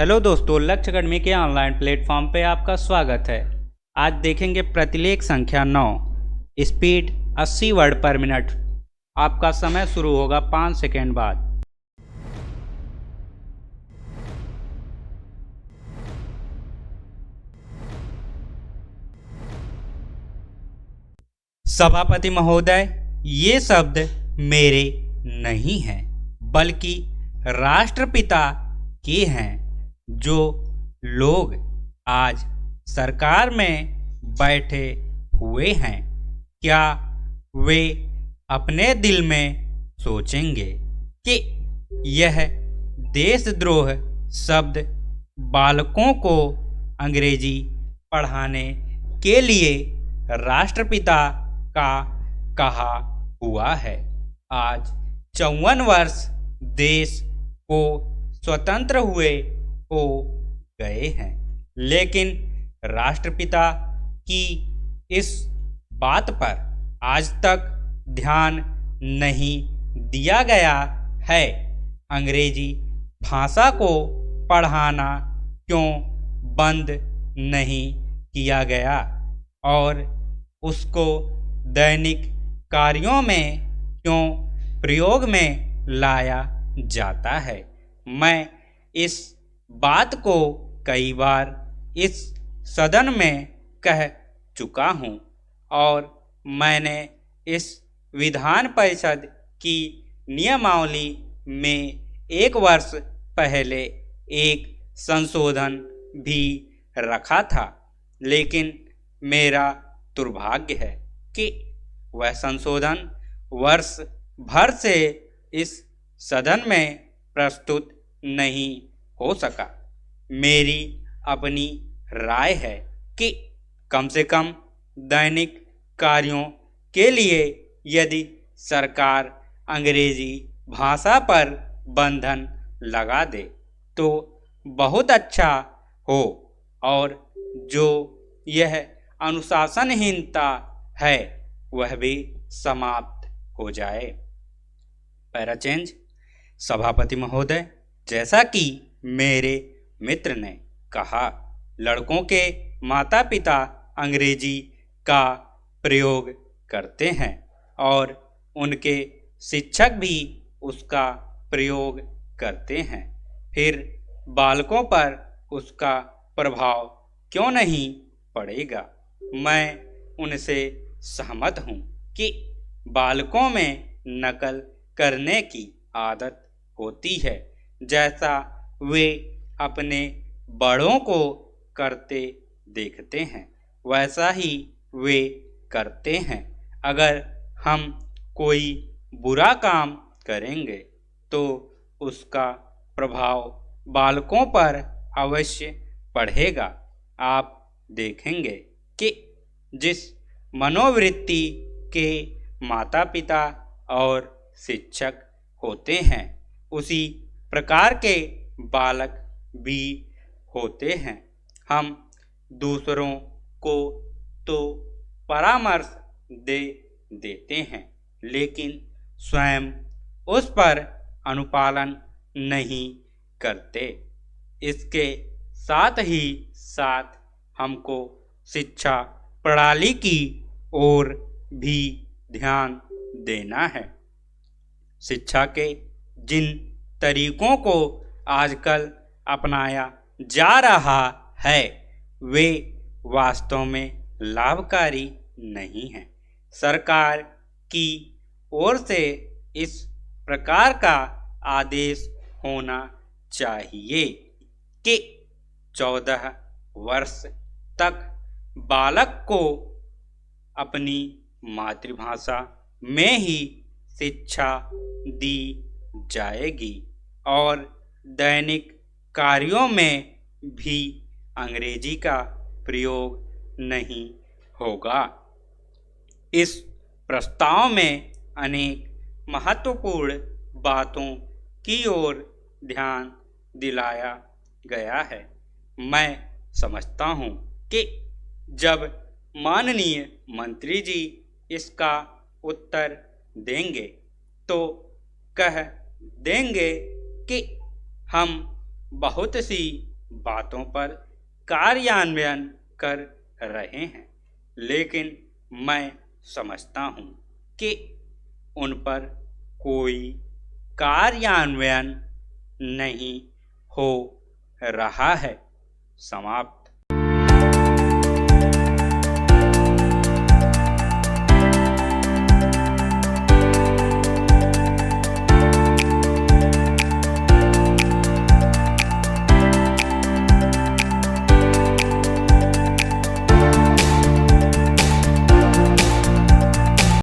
Hello दोस्तों, लक्ष्य academy के ऑनलाइन प्लेटफॉर्म पे आपका स्वागत है। आज देखेंगे प्रतिलेख संख्या 9, स्पीड 80 वर्ड पर मिनट। आपका समय शुरू होगा 5 सेकेंड बाद। सभापति महोदय, ये शब्द मेरे नहीं हैं, बल्कि राष्ट्रपिता के हैं। जो लोग आज सरकार में बैठे हुए हैं, क्या वे अपने दिल में सोचेंगे कि यह देशद्रोह शब्द बालकों को अंग्रेजी पढ़ाने के लिए राष्ट्रपिता का कहा हुआ है। आज 54 वर्ष देश को स्वतंत्र हुए हो गए हैं, लेकिन राष्ट्रपिता की इस बात पर आज तक ध्यान नहीं दिया गया है। अंग्रेजी भाषा को पढ़ाना क्यों बंद नहीं किया गया और उसको दैनिक कार्यों में क्यों प्रयोग में लाया जाता है। मैं इस बात को कई बार इस सदन में कह चुका हूँ और मैंने इस विधान परिषद की नियमावली में 1 वर्ष पहले एक संशोधन भी रखा था, लेकिन मेरा दुर्भाग्य है कि वह संशोधन वर्ष भर से इस सदन में प्रस्तुत नहीं हो सका। मेरी अपनी राय है कि कम से कम दैनिक कार्यों के लिए यदि सरकार अंग्रेजी भाषा पर बंधन लगा दे तो बहुत अच्छा हो, और जो यह अनुशासनहीनता है वह भी समाप्त हो जाए। Para change. सभापति महोदय, जैसा कि मेरे मित्र ने कहा, लड़कों के माता पिता अंग्रेजी का प्रयोग करते हैं और उनके शिक्षक भी उसका प्रयोग करते हैं। फिर बालकों पर उसका प्रभाव क्यों नहीं पड़ेगा। मैं उनसे सहमत हूँ कि बालकों में नकल करने की आदत होती है, जैसा वे अपने बड़ों को करते देखते हैं वैसा ही वे करते हैं। अगर हम कोई बुरा काम करेंगे तो उसका प्रभाव बालकों पर अवश्य पड़ेगा। आप देखेंगे कि जिस मनोवृत्ति के माता पिता और शिक्षक होते हैं, उसी प्रकार के बालक भी होते हैं। हम दूसरों को तो परामर्श दे देते हैं, लेकिन स्वयं उस पर अनुपालन नहीं करते। इसके साथ ही साथ हमको शिक्षा प्रणाली की ओर भी ध्यान देना है। शिक्षा के जिन तरीकों को आजकल अपनाया जा रहा है वे वास्तव में लाभकारी नहीं हैं। सरकार की ओर से इस प्रकार का आदेश होना चाहिए कि 14 वर्ष तक बालक को अपनी मातृभाषा में ही शिक्षा दी जाएगी और दैनिक कार्यों में भी अंग्रेजी का प्रयोग नहीं होगा। इस प्रस्ताव में अनेक महत्वपूर्ण बातों की ओर ध्यान दिलाया गया है। मैं समझता हूँ कि जब माननीय मंत्री जी इसका उत्तर देंगे तो कह देंगे कि हम बहुत सी बातों पर कार्यान्वयन कर रहे हैं, लेकिन मैं समझता हूँ कि उन पर कोई कार्यान्वयन नहीं हो रहा है। समाप्त।